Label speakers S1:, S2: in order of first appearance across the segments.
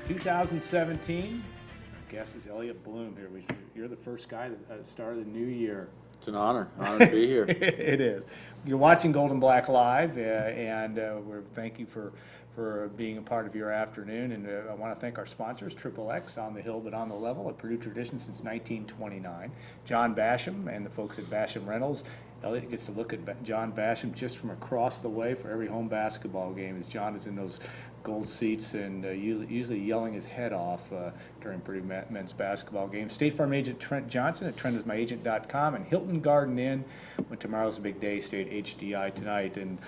S1: 2017. Guest is Elliot Brohm here. You're the first guy that started the new year.
S2: It's an honor to be here.
S1: It is. You're watching Gold and Black Live, and we thank you for being a part of your afternoon. And I want to thank our sponsors, Triple X, on the hill but on the level, a Purdue tradition since 1929. John Basham and the folks at Basham Rentals. Elliot gets to look at John Basham just from across the way for every home basketball game, as John is in those gold seats and usually yelling his head off during Purdue men's basketball games. State Farm agent Trent Johnson at trentismyagent.com, and Hilton Garden Inn when tomorrow's a big day. Stay at HDI tonight. And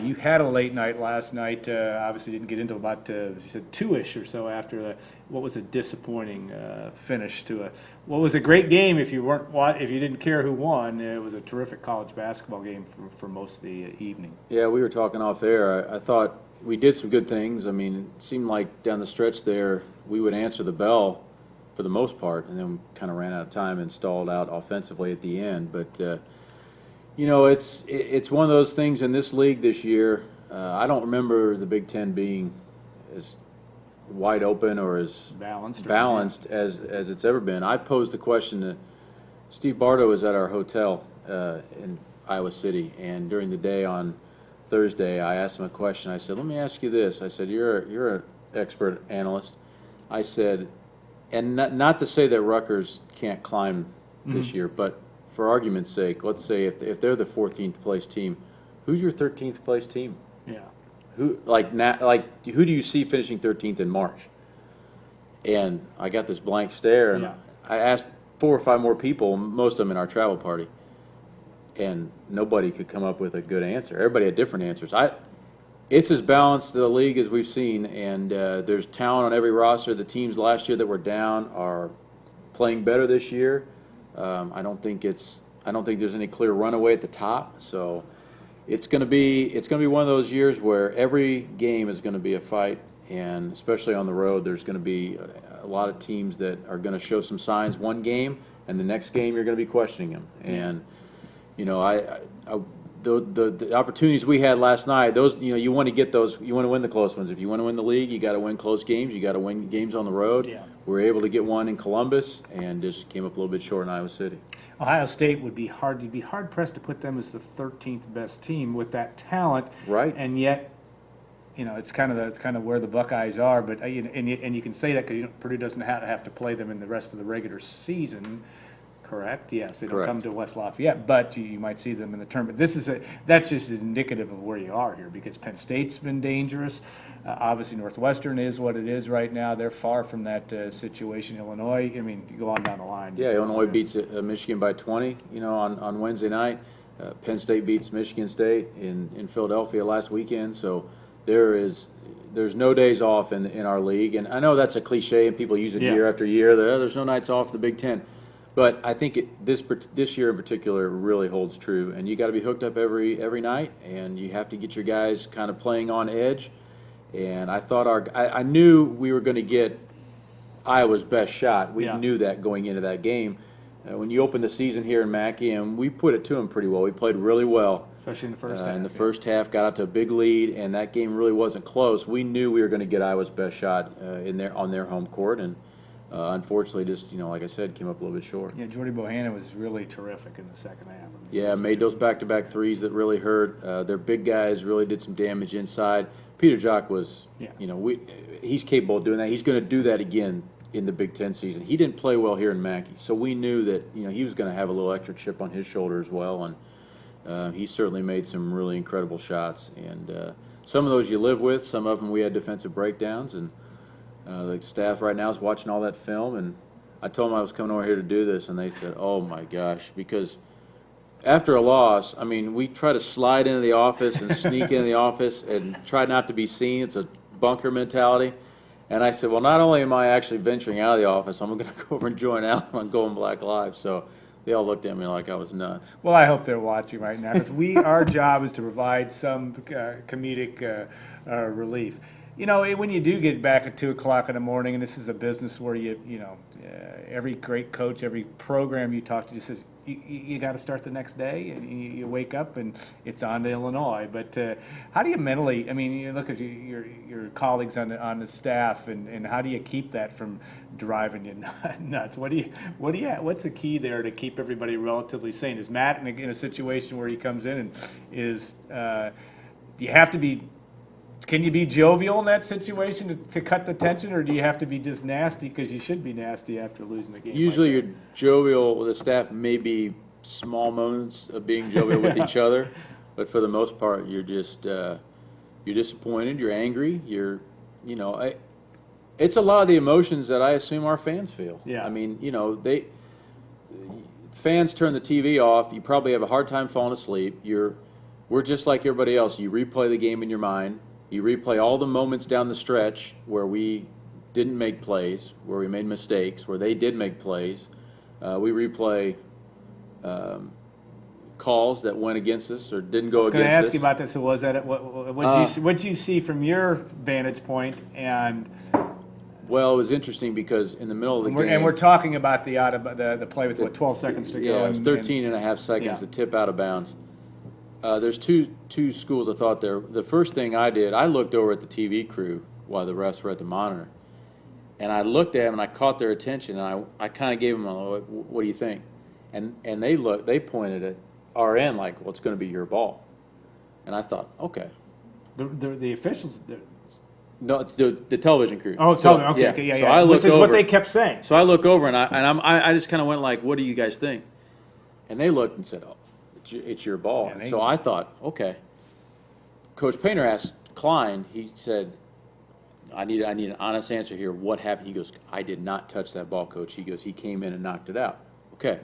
S1: you had a late night last night. Obviously didn't get into about you said 2-ish or so after what was a disappointing finish to what was a great game if you didn't care who won. It was a terrific college basketball game for most of the evening.
S2: Yeah, we were talking off air. I thought we did some good things. I mean, it seemed like down the stretch there we would answer the bell for the most part, and then we kind of ran out of time and stalled out offensively at the end. But it's one of those things in this league this year. I don't remember the Big Ten being as wide open or as balanced as it's ever been. I posed the question to Steve Bardo was at our hotel in Iowa City, and during the day on Thursday, I asked him a question. I said, "Let me ask you this." I said, "You're an expert analyst." I said, and not to say that Rutgers can't climb this year, but for argument's sake, let's say if they're the 14th place team, who's your 13th place team?
S1: Yeah.
S2: Who who do you see finishing 13th in March? And I got this blank stare, and I asked 4 or 5 more people, most of them in our travel party, and nobody could come up with a good answer. Everybody had different answers. It's as balanced a league as we've seen, and there's talent on every roster. The teams last year that were down are playing better this year. I don't think there's any clear runaway at the top. So it's going to be one of those years where every game is going to be a fight, and especially on the road, there's going to be a lot of teams that are going to show some signs one game, and the next game you're going to be questioning them. And the opportunities we had last night, those you want to get those. You want to win the close ones. If you want to win the league, you got to win close games. You got to win games on the road.
S1: Yeah.
S2: We were able to get one in Columbus, and just came up a little bit short in Iowa City.
S1: Ohio State would be hard. You'd be hard pressed to put them as the 13th best team with that talent.
S2: Right.
S1: And yet, it's kind of where the Buckeyes are. But and you can say that because Purdue doesn't have to play them in the rest of the regular season. Correct. Yes, they don't come to West Lafayette, but you might see them in the tournament. That's just indicative of where you are here, because Penn State's been dangerous. Obviously, Northwestern is what it is right now. They're far from that situation. Illinois, you go on down the line.
S2: Yeah, Illinois beats Michigan by 20. On Wednesday night. Penn State beats Michigan State in Philadelphia last weekend. So there's no days off in our league, and I know that's a cliche and people use it year after year. There's no nights off in the Big Ten. But I think this year in particular really holds true, and you got to be hooked up every night, and you have to get your guys kind of playing on edge. And I thought I knew we were going to get Iowa's best shot. We knew that going into that game. When you open the season here in Mackey, and we put it to them pretty well. We played really well,
S1: especially in the first half.
S2: In the first half, got out to a big lead, and that game really wasn't close. We knew we were going to get Iowa's best shot on their home court, and unfortunately, just like I said, came up a little bit short.
S1: Yeah, Jordy Bohannon was really terrific in the second half.
S2: Yeah, made those back-to-back threes that really hurt. Their big guys really did some damage inside. Peter Jock was, he's capable of doing that. He's going to do that again in the Big Ten season. He didn't play well here in Mackey, so we knew that he was going to have a little extra chip on his shoulder as well, and he certainly made some really incredible shots. And some of those you live with. Some of them we had defensive breakdowns, and the staff right now is watching all that film, and I told them I was coming over here to do this, and they said, "Oh my gosh," because after a loss, we try to slide into the office and sneak into the office and try not to be seen. It's a bunker mentality. And I said, well, not only am I actually venturing out of the office, I'm going to go over and join out on Gold and Black Live. So they all looked at me like I was nuts.
S1: Well, I hope they're watching right now, because our job is to provide some comedic relief. when you do get back at 2 o'clock in the morning, and this is a business where every great coach, every program you talk to just says, you got to start the next day, and you wake up and it's on to Illinois. But how do you mentally? I mean, you look at your colleagues on the staff, and how do you keep that from driving you nuts? What's the key there to keep everybody relatively sane? Is Matt in a situation where he comes in and do you have to be? Can you be jovial in that situation to cut the tension, or do you have to be just nasty because you should be nasty after losing the game?
S2: Usually you're jovial with the staff, maybe small moments of being jovial with each other, but for the most part, you're just you're disappointed, you're angry, it's a lot of the emotions that I assume our fans feel.
S1: Yeah.
S2: I mean, fans turn the TV off, you probably have a hard time falling asleep. We're just like everybody else. You replay the game in your mind. You replay all the moments down the stretch where we didn't make plays, where we made mistakes, where they did make plays. We replay calls that went against us or didn't go against us.
S1: I was going to ask you about this. So was that what you see from your vantage point? And
S2: well, it was interesting because in the middle of the game,
S1: and we're talking about the play with 12 seconds to go.
S2: Yeah, it was 13 and a half seconds to tip out of bounds. There's two schools of thought there. The first thing I did, I looked over at the TV crew while the refs were at the monitor, and I looked at them and I caught their attention, and I kind of gave them what do you think? And they pointed at our end like, well, it's going to be your ball, and I thought, okay.
S1: The officials.
S2: No, the television crew.
S1: Oh, television. Okay, yeah.
S2: So I looked
S1: Which is
S2: over,
S1: what they kept saying.
S2: So I look over and I just kind of went like, what do you guys think? And they looked and said, oh, it's your ball.
S1: Yeah,
S2: so I thought, okay. Coach Painter asked Klein, he said, I need an honest answer here. What happened? He goes, I did not touch that ball, Coach. He goes, he came in and knocked it out. Okay.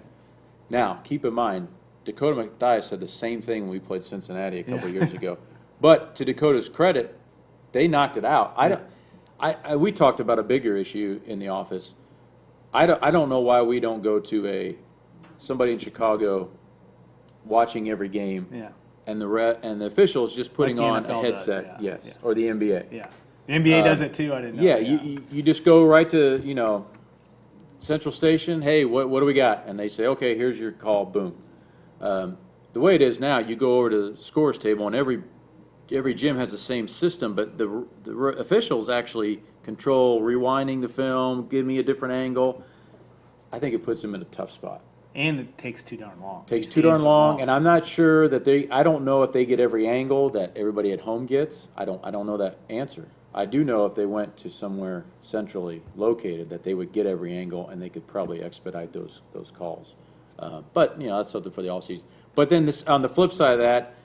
S2: Now, keep in mind, Dakota Mathias said the same thing when we played Cincinnati a couple years ago. But to Dakota's credit, they knocked it out. We talked about a bigger issue in the office. I don't know why we don't go to somebody in Chicago watching every game, and the officials just putting
S1: like
S2: on a headset,
S1: does,
S2: or the NBA.
S1: Yeah, the NBA does it too. I didn't know.
S2: Yeah, you just go right to Central Station. Hey, what do we got? And they say, okay, here's your call. Boom. The way it is now, you go over to the scores table, and every gym has the same system, but the officials actually control rewinding the film, give me a different angle. I think it puts them in a tough spot.
S1: And it takes too darn long.
S2: Takes too darn long, and I'm not sure that I don't know if they get every angle that everybody at home gets. I don't know that answer. I do know if they went to somewhere centrally located that they would get every angle and they could probably expedite those calls. But that's something for the offseason. But then on the flip side of that,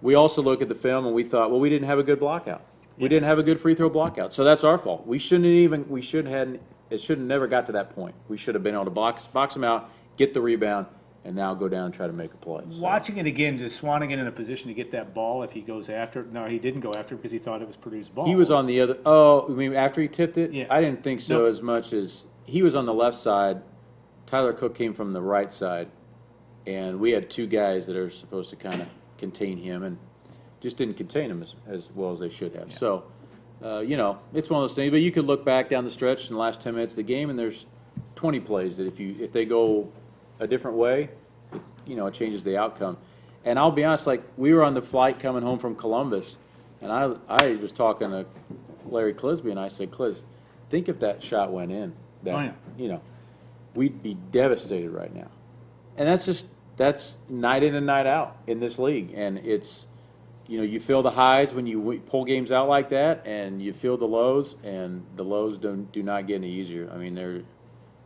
S2: we also look at the film and we thought, well, we didn't have a good blockout. We didn't have a good free throw blockout, so that's our fault. It should have never got to that point. We should have been able to box them out, get the rebound, and now go down and try to make a play. So.
S1: Watching it again, does Swanigan in a position to get that ball if he goes after it? No, he didn't go after it because he thought it was Purdue's ball.
S2: He was on the other. Oh, I mean after he tipped it?
S1: Yeah.
S2: I didn't think so as much as he was on the left side. Tyler Cook came from the right side, and we had two guys that are supposed to kind of contain him, and just didn't contain him as well as they should have. Yeah. So, it's one of those things. But you could look back down the stretch in the last 10 minutes of the game, and there's 20 plays that if they go a different way, it changes the outcome. And I'll be honest, like we were on the flight coming home from Columbus, and I was talking to Larry Clisby, and I said, Clis, think if that shot went in, we'd be devastated right now. And that's night in and night out in this league, and it's you feel the highs when you pull games out like that, and you feel the lows, and the lows do not get any easier. I mean,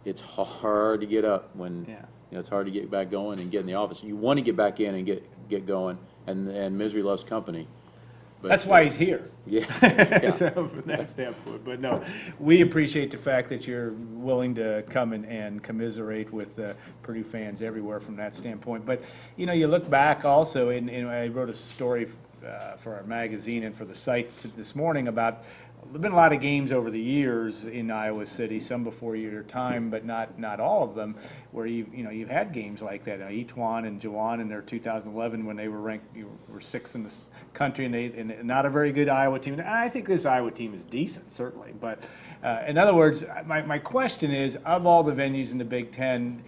S2: it's hard to get up when it's hard to get back going and get in the office. You want to get back in and get going, and misery loves company. But
S1: that's why he's here.
S2: Yeah.
S1: So from that standpoint, but no, we appreciate the fact that you're willing to come and commiserate with Purdue fans everywhere from that standpoint. But you look back also, and I wrote a story for our magazine and for the site this morning about there've been a lot of games over the years in Iowa City, some before your time, but not all of them, where you've had games like that. Etuan and Jawan in their 2011 when they were ranked, you were sixth in the country, and not a very good Iowa team. And I think this Iowa team is decent, certainly. But in other words, my question is, of all the venues in the Big Ten,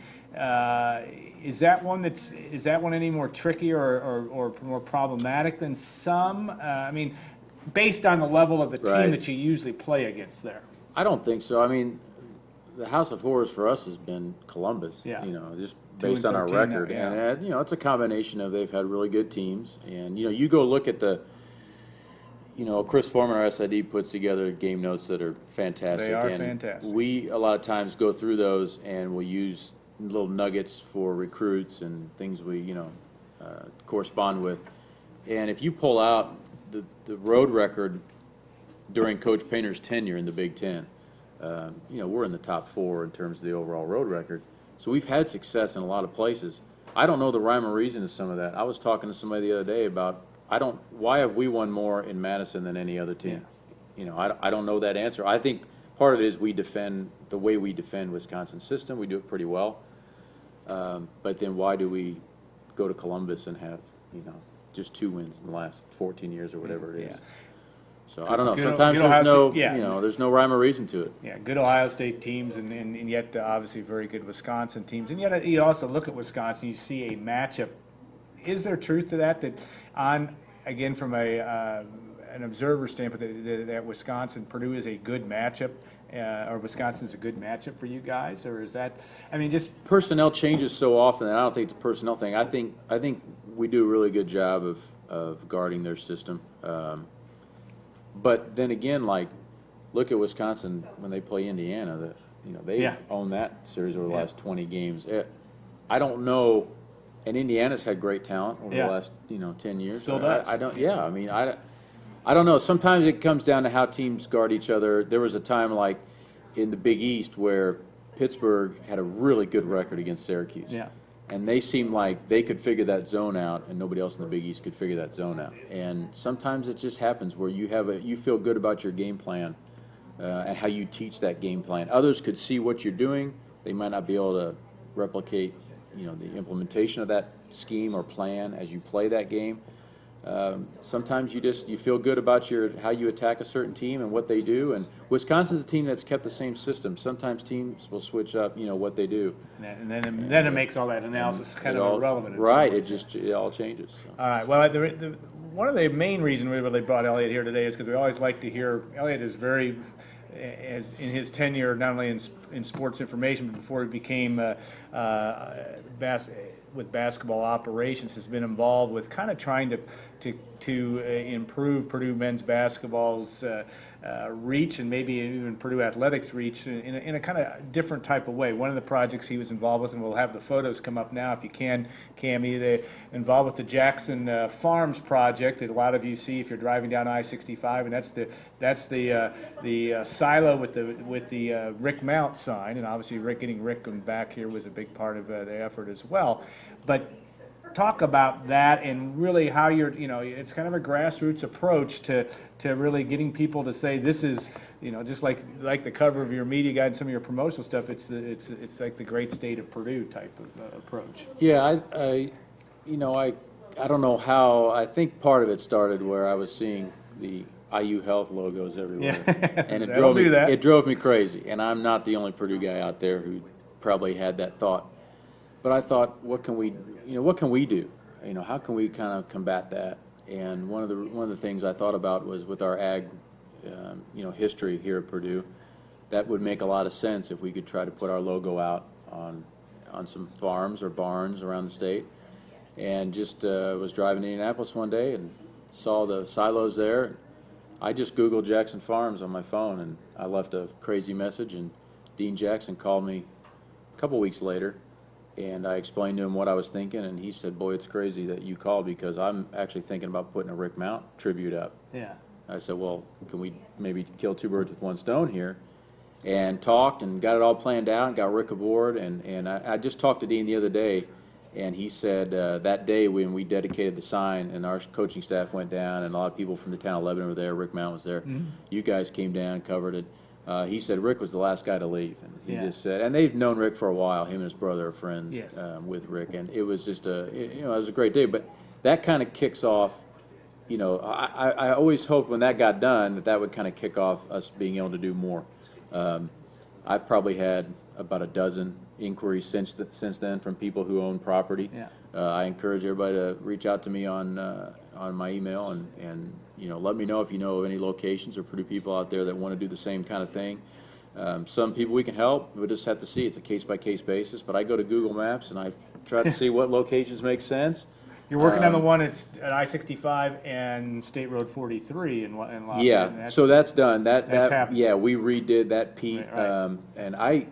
S1: is that one any more tricky or more problematic than some? I mean, based on the level of the team
S2: Right.
S1: that you usually play against there.
S2: I don't think so. I mean, the House of Horrors for us has been Columbus.
S1: Yeah.
S2: Just
S1: 2
S2: based
S1: and
S2: on our
S1: 13
S2: record,
S1: now, yeah.
S2: and it's a combination of they've had really good teams, and you go look at the. Chris Foreman, our SID, puts together game notes that are fantastic.
S1: They are
S2: and
S1: fantastic.
S2: We a lot of times go through those and we'll use little nuggets for recruits and things we correspond with. And if you pull out the road record during Coach Painter's tenure in the Big Ten, we're in the top 4 in terms of the overall road record. So we've had success in a lot of places. I don't know the rhyme or reason to some of that. I was talking to somebody the other day about why have we won more in Madison than any other team? I don't know that answer. I think part of it is we defend the way we defend Wisconsin's system. We do it pretty well. But then why do we go to Columbus and have, just 2 wins in the last 14 years or whatever it is?
S1: Yeah.
S2: So I don't know.
S1: Good
S2: Sometimes
S1: Ohio
S2: there's
S1: State,
S2: there's no rhyme or reason to it.
S1: Yeah, good Ohio State teams, and yet obviously very good Wisconsin teams. And yet you also look at Wisconsin, you see a matchup. Is there truth to that? Again, from an observer standpoint, that Wisconsin Purdue is a good matchup, or Wisconsin's a good matchup for you guys, or is that? I mean, just
S2: Personnel changes so often, and I don't think it's a personnel thing. I think we do a really good job of guarding their system. But then again, look at Wisconsin when they play Indiana. They've owned that series over the last 20 games. I don't know, and Indiana's had great talent over the last 10 years.
S1: Still does.
S2: I don't. Yeah, I mean, I don't know. Sometimes it comes down to how teams guard each other. There was a time like in the Big East where Pittsburgh had a really good record against Syracuse.
S1: Yeah.
S2: And they seemed like they could figure that zone out, and nobody else in the Big East could figure that zone out. And sometimes it just happens where you feel good about your game plan and how you teach that game plan. Others could see what you're doing. They might not be able to replicate, the implementation of that scheme or plan as you play that game. Sometimes you feel good about how you attack a certain team and what they do. And Wisconsin's a team that's kept the same system. Sometimes teams will switch up, what they do.
S1: And then it makes all that analysis kind of irrelevant.
S2: Right. It all changes. So.
S1: All right. Well, one of the main reasons we really brought Elliot here today is because we always like to hear. Elliot is very, as in his tenure, not only in sports information, but before he became with basketball operations, has been involved with kind of trying to improve Purdue men's basketball's reach, and maybe even Purdue athletics reach in a kind of different type of way. One of the projects he was involved with, and we'll have the photos come up now if you can, Cammie, they involved with the Jackson Farms project that a lot of you see if you're driving down I-65, and that's the silo with the Rick Mount sign, and obviously getting Rick back here was a big part of the effort as well. But talk about that and really how it's kind of a grassroots approach to really getting people to say this is, just like the cover of your media guide and some of your promotional stuff, it's like the great state of Purdue type of approach.
S2: Yeah, I don't know how. I think part of it started where I was seeing the IU Health logos everywhere, and it drove me crazy. And I'm not the only Purdue guy out there who probably had that thought. But I thought, what can we do? How can we kind of combat that? And one of the things I thought about was with our ag, history here at Purdue, that would make a lot of sense if we could try to put our logo out on some farms or barns around the state. And just was driving to Indianapolis one day and saw the silos there. I just Googled Jackson Farms on my phone, and I left a crazy message, and Dean Jackson called me a couple weeks later. And I explained to him what I was thinking, and he said, "Boy, it's crazy that you called because I'm actually thinking about putting a Rick Mount tribute up."
S1: Yeah.
S2: I said, "Well, can we maybe kill 2 birds with 1 stone here?" And talked and got it all planned out and got Rick aboard. And I just talked to Dean the other day, And he said that day when we dedicated the sign and our coaching staff went down and a lot of people from the town of Lebanon were there, Rick Mount was there, you guys came down, covered it. He said Rick was the last guy to leave. And he just said, and they've known Rick for a while. Him and his brother are friends with Rick. And it was just it was a great day. But that kind of kicks off, I always hoped when that got done that would kind of kick off us being able to do more. I've probably had about a dozen inquiries since then from people who own property. I encourage everybody to reach out to me on my email and let me know if you know of any locations or Purdue people out there that want to do the same kind of thing. Some people we can help. We just have to see. It's a case-by-case basis. But I go to Google Maps and I try to see what locations make sense.
S1: You're working on the one at I-65 and State Road 43 in Lafayette.
S2: Yeah, so that's done.
S1: That's happened.
S2: Yeah, we redid that, Pete.
S1: Right.
S2: And I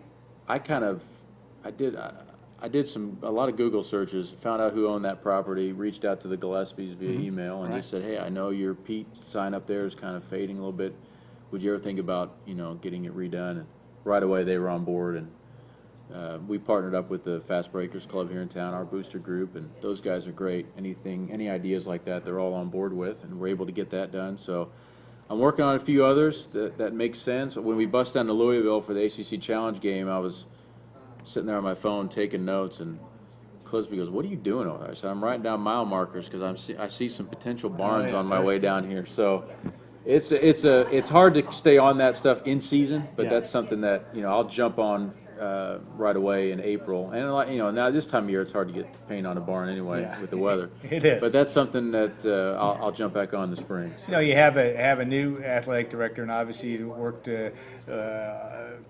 S2: did a lot of Google searches, found out who owned that property, reached out to the Gillespies via email, and just said, hey, I know your Pete sign up there is kind of fading a little bit. Would you ever think about getting it redone? And right away they were on board, and we partnered up with the Fast Breakers Club here in town, our booster group, and those guys are great. Any ideas like that, they're all on board with, and we're able to get that done. So I'm working on a few others that make sense. When we bust down to Louisville for the ACC Challenge game, I was sitting there on my phone taking notes, and Clisby goes, "What are you doing over there?" I said, "I'm writing down mile markers because I see some potential barns on my way down here." So it's hard to stay on that stuff in season, but that's something that I'll jump on right away in April. And now this time of year it's hard to get paint on a barn anyway with the weather.
S1: It is.
S2: But that's something that I'll jump back on in the spring. So.
S1: You have a new athletic director, and obviously you worked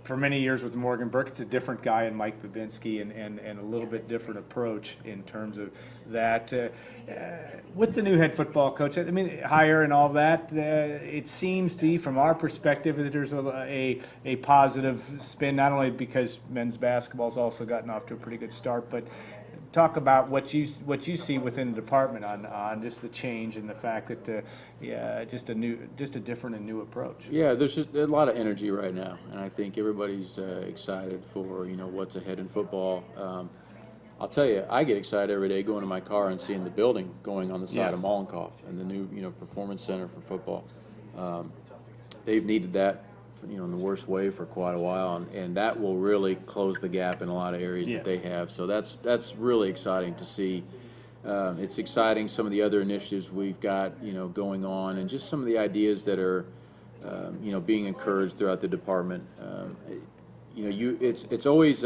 S1: for many years with Morgan Burke. It's a different guy in Mike Babinski, and a little bit different approach in terms of that. With the new head football coach, I mean, hire and all that, it seems to be, from our perspective, that there's a positive spin, not only because men's basketball's also gotten off to a pretty good start, but talk about what you see within the department on just the change and the fact that just a different and new approach.
S2: Yeah, there's just a lot of energy right now, and I think everybody's excited for what's ahead in football. I'll tell you, I get excited every day going to my car and seeing the building going on the side of Mollenkoff and the new performance center for football. They've needed that in the worst way for quite a while, and that will really close the gap in a lot of areas that they have. So that's really exciting to see. It's exciting, some of the other initiatives we've got going on, and just some of the ideas that are being encouraged throughout the department. It's always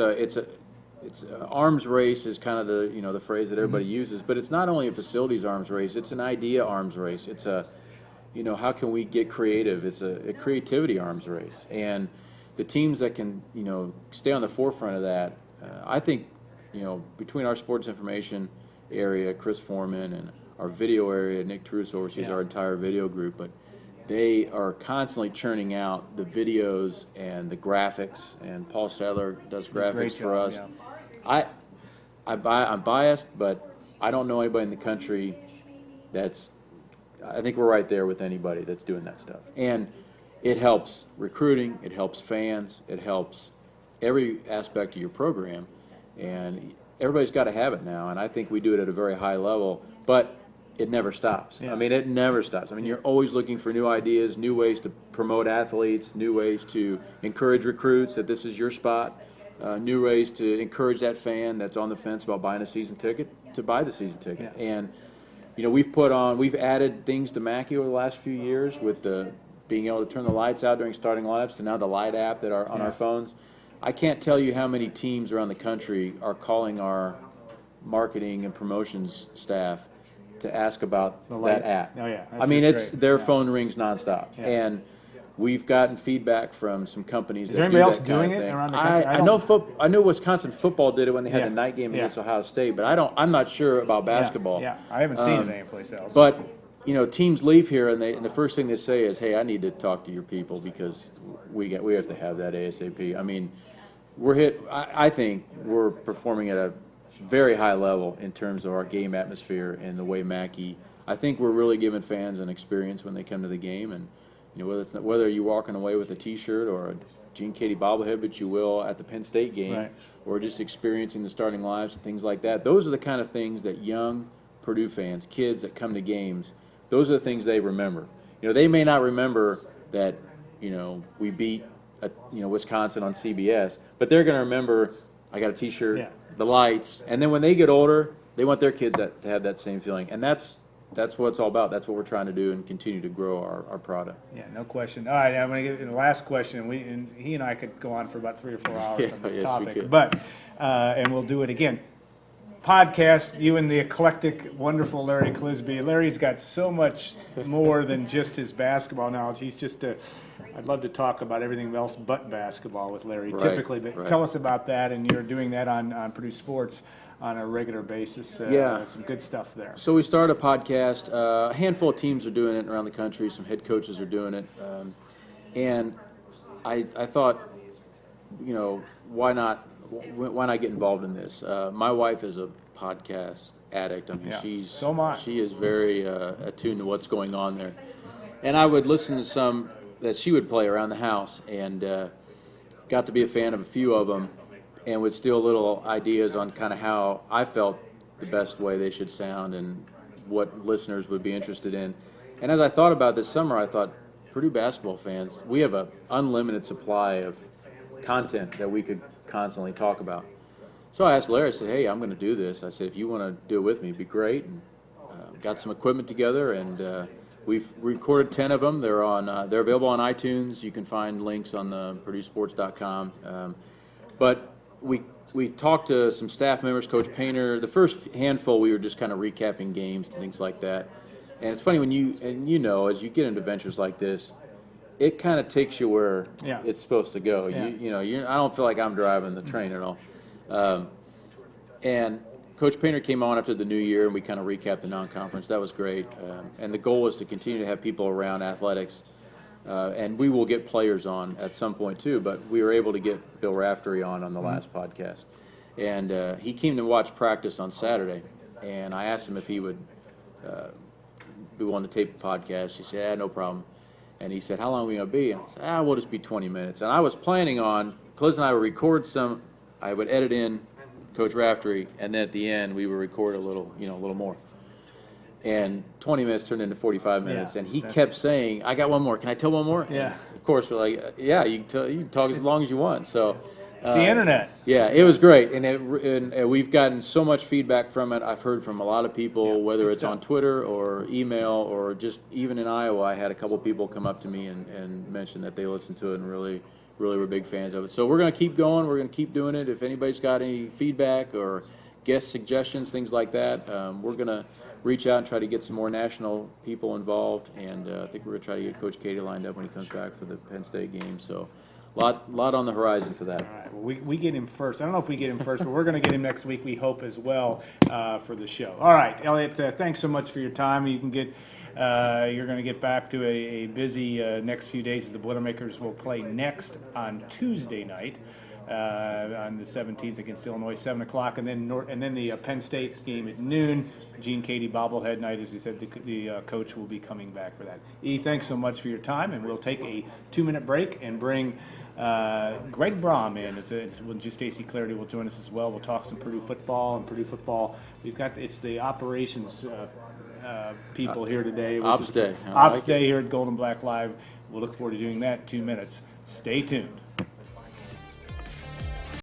S2: it's arms race is kind of the phrase that everybody uses, but it's not only a facilities arms race, it's an idea arms race. It's a how can we get creative? It's a creativity arms race, and the teams that can stay on the forefront of that, I think between our sports information area, Chris Foreman, and our video area, Nick Truss oversees our entire video group, but they are constantly churning out the videos and the graphics, and Paul Sadler does graphics for us. Yeah. I'm biased, but I don't know anybody in the country I think we're right there with anybody that's doing that stuff. And it helps recruiting, it helps fans, it helps every aspect of your program, and everybody's got to have it now, and I think we do it at a very high level, but it never stops. I mean, it never stops. I mean, you're always looking for new ideas, new ways to promote athletes, new ways to encourage recruits that this is your spot, new ways to encourage that fan that's on the fence about buying a season ticket to buy the season ticket. And we've added things to Mackey over the last few years with being able to turn the lights out during starting lineups, to now the Light app that are on our phones. I can't tell you how many teams around the country are calling our marketing and promotions staff to ask about that app.
S1: Oh, yeah.
S2: I mean, their phone rings nonstop. Yeah. And we've gotten feedback from some companies.
S1: Is there anybody else doing it around the country?
S2: I know Wisconsin football did it when they had the night game against Ohio State, but I'm not sure about basketball.
S1: Yeah, I haven't seen it anyplace else.
S2: But teams leave here and the first thing they say is, "Hey, I need to talk to your people because we have to have that ASAP." I mean, I think we're performing at a very high level in terms of our game atmosphere and the way Mackey. I think we're really giving fans an experience when they come to the game, and You know, whether you're walking away with a T-shirt or a Gene Katie bobblehead, but you will at the Penn State game,
S1: Right.
S2: or just experiencing the starting lives and things like that. Those are the kind of things that young Purdue fans, kids that come to games, those are the things they remember. You know, they may not remember that, you know, we beat, Wisconsin on CBS, but they're going to remember, I got a T-shirt,
S1: Yeah.
S2: the lights, and then when they get older, they want their kids to have that same feeling, and that's what it's all about. That's what we're trying to do and continue to grow our product.
S1: Yeah, no question. All right, I'm going to get the last question. He and I could go on for about 3 or 4 hours
S2: Yeah,
S1: on this
S2: yes, we
S1: topic,
S2: could.
S1: but and we'll do it again. Podcast, you and the eclectic, wonderful Larry Clisby. Larry's got so much more than just his basketball knowledge. He's just I'd love to talk about everything else but basketball with Larry,
S2: Right,
S1: typically. But
S2: right.
S1: tell us about that, and you're doing that on Purdue Sports on a regular basis.
S2: Yeah.
S1: Some good stuff there.
S2: So we started a podcast. A handful of teams are doing it around the country. Some head coaches are doing it. And I thought, you know, why not get involved in this? My wife is a podcast addict. I mean,
S1: Yeah, so am I.
S2: she is very attuned to what's going on there. And I would listen to some that she would play around the house, and got to be a fan of a few of them, and would steal little ideas on kind of how I felt the best way they should sound and what listeners would be interested in. And as I thought about this summer, I thought, Purdue basketball fans, we have an unlimited supply of content that we could constantly talk about. So I asked Larry, I said, hey, I'm going to do this. I said, if you want to do it with me, it'd be great. And got some equipment together, and we've recorded 10 of them. They're available on iTunes. You can find links on the PurdueSports.com. But we talked to some staff members, Coach Painter. The first handful, we were just kind of recapping games and things like that. And it's funny when as you get into ventures like this, it kind of takes you where
S1: Yeah.
S2: it's supposed to go.
S1: Yeah.
S2: I don't feel like I'm driving the train at all. And Coach Painter came on after the new year, and we kind of recapped the non-conference. That was great. And the goal is to continue to have people around athletics. And we will get players on at some point too, but we were able to get Bill Raftery on the last podcast. And he came to watch practice on Saturday, and I asked him if he would be willing to tape a podcast. He said, yeah, no problem. And he said, how long are we going to be? And I said, we'll just be 20 minutes. And I was planning on, Close and I would record some, I would edit in Coach Raftery, and then at the end we would record a little more. And 20 minutes turned into 45 minutes,
S1: Yeah,
S2: and he
S1: that's-
S2: kept saying, I got one more. Can I tell one more?
S1: Yeah.
S2: And of course, we're like, yeah, you can talk as long as you want. So
S1: It's the internet.
S2: yeah, it was great, and we've gotten so much feedback from it. I've heard from a lot of people,
S1: Yeah,
S2: whether
S1: good
S2: it's on
S1: stuff.
S2: Twitter or email or just even in Iowa. I had a couple people come up to me and mention that they listened to it and really were big fans of it. So we're going to keep going. We're going to keep doing it. If anybody's got any feedback or guest suggestions, things like that, we're going to reach out and try to get some more national people involved. And I think we're going to try to get Coach Katie lined up when he comes back for the Penn State game. So lot on the horizon for that.
S1: All right, well, we get him first. I don't know if we get him first, but we're going to get him next week, we hope, as well, for the show. All right, Elliot, thanks so much for your time. You can get, you're going to get back to a busy next few days as the Boilermakers will play next on Tuesday night. On the 17th against Illinois, 7 o'clock, and then the Penn State game at noon. Gene Katie bobblehead night, as you said, the coach will be coming back for that. E, thanks so much for your time, and we'll take a 2-minute break and bring Greg Brohm in. Stacy Clarity will join us as well. We'll talk some Purdue football. It's the operations people here today.
S2: Ops Day.
S1: Ops Day here at Golden Black Live. We'll look forward to doing that in 2 minutes. Stay tuned.